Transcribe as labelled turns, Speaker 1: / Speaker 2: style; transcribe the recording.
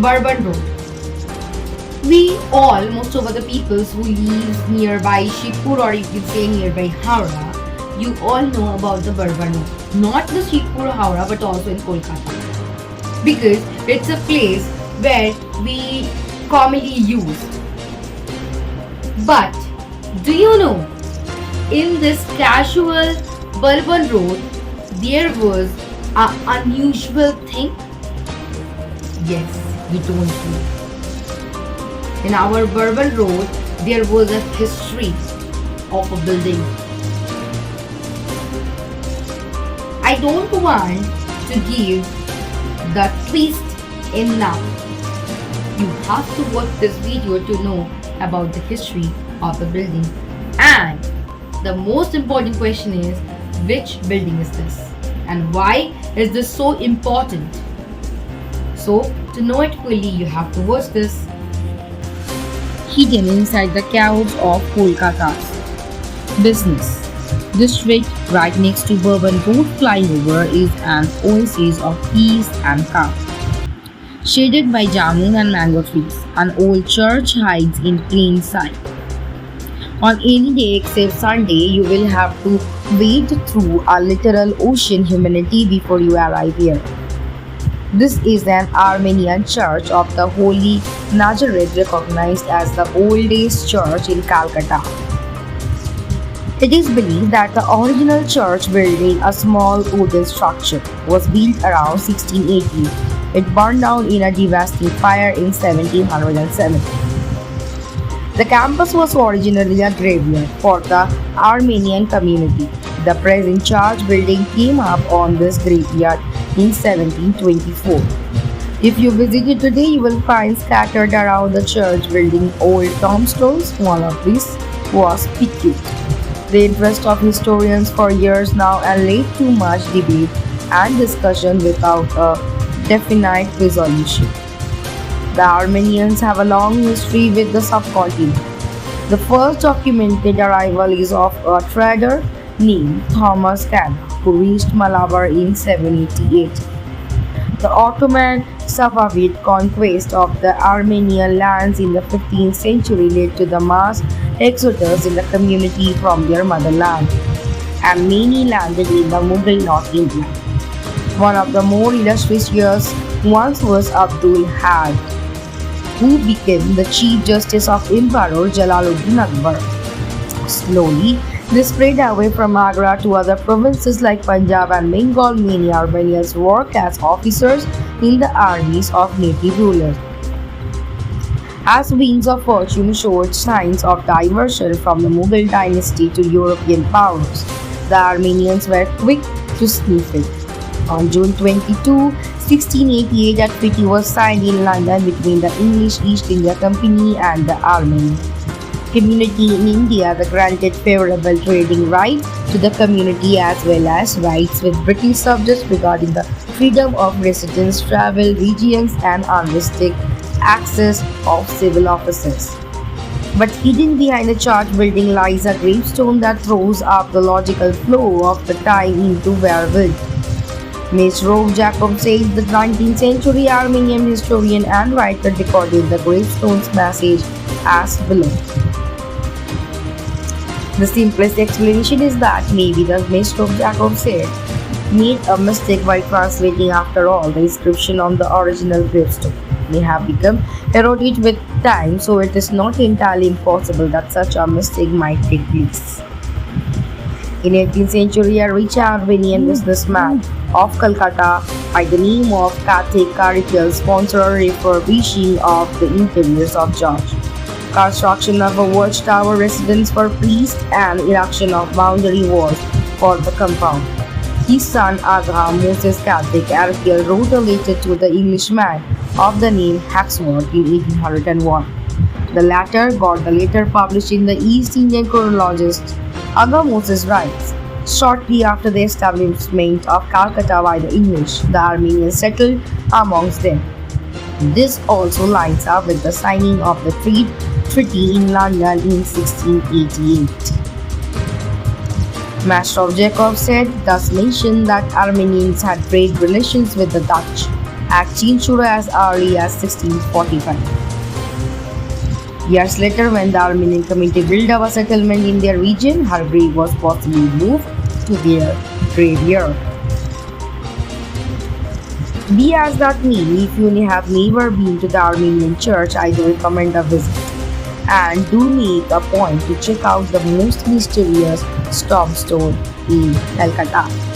Speaker 1: Brabourne Road. We all, most of the peoples who live nearby Shibpur or you can say nearby Howrah, you all know about the Brabourne Road. Not the Shibpur Howrah but also in Kolkata. Because it's a place where we commonly use. But do you know, in this casual Brabourne Road, there was an unusual thing? Yes, you don't know. In our Brabourne Road, there was a history of a building. I don't want to give the twist in now. You have to watch this video to know about the history of the building. And the most important question is, which building is this? And why is this so important? So, to know it fully, you have to watch this. Hidden inside the chaos of Kolkata's business district, right next to Brabourne Road flyover, is an oasis of peace and calm. Shaded by jamun and mango trees, an old church hides in plain sight. On any day except Sunday, you will have to wade through a literal ocean humanity before you arrive here. This is an Armenian church of the Holy Nazareth, recognized as the oldest church in Calcutta. It is believed that the original church building, a small wooden structure, was built around 1680. It burned down in a devastating fire in 1707. The campus was originally a graveyard for the Armenian community. The present church building came up on this graveyard in 1724. If you visit it today, you will find scattered around the church building old tombstones. One of these was pictured. The interest of historians for years now and led to much debate and discussion without a definite resolution. The Armenians have a long history with the subcontinent. The first documented arrival is of a trader named Thomas Canna, who reached Malabar in 788. The Ottoman Safavid conquest of the Armenian lands in the 15th century led to the mass exodus in the community from their motherland, and many landed in the Mughal North India. One of the more illustrious ones was Abdul Had, who became the Chief Justice of Emperor Jalaluddin Akbar. Slowly, they spread away from Agra to other provinces like Punjab and Bengal. Many Armenians worked as officers in the armies of native rulers. As wings of fortune showed signs of diversion from the Mughal dynasty to European powers, the Armenians were quick to sniff it. On June 22, 1688, a treaty was signed in London between the English East India Company and the Armenian community in India. That granted favorable trading rights to the community as well as rights with British subjects regarding the freedom of residence, travel, regions, and unrestricted access of civil officers. But hidden behind the church building lies a gravestone that throws up the logical flow of the time into werewolf. Ms. Rove Jacob says the 19th century Armenian historian and writer recorded the gravestone's message as below. The simplest explanation is that maybe the Ms. Rove Jacob said made a mistake while translating. After all, the inscription on the original gravestone may have become eroded with time, so it is not entirely impossible that such a mistake might take place. In 18th century, a rich Armenian businessman of Calcutta by the name of Kate Carical sponsored a refurbishing of the interiors of George, construction of a watchtower residence for priests, and erection of boundary walls for the compound. His son Aga Moses Kate Carical wrote a letter to the Englishman of the name Hawkesworth in 1801. The latter got the letter published in the East Indian Chronologist. Aga Moses writes, shortly after the establishment of Calcutta by the English, the Armenians settled amongst them. This also lines up with the signing of the treaty in London in 1688. Master of Jacob said, thus mentioned that Armenians had trade relations with the Dutch. at Chinchura as early as 1645. Years later, when the Armenian community built up a settlement in their region, her grave was possibly moved to their graveyard. Be as that may, if you have never been to the Armenian church, I do recommend a visit. And do make a point to check out the most mysterious tombstone in Calcutta.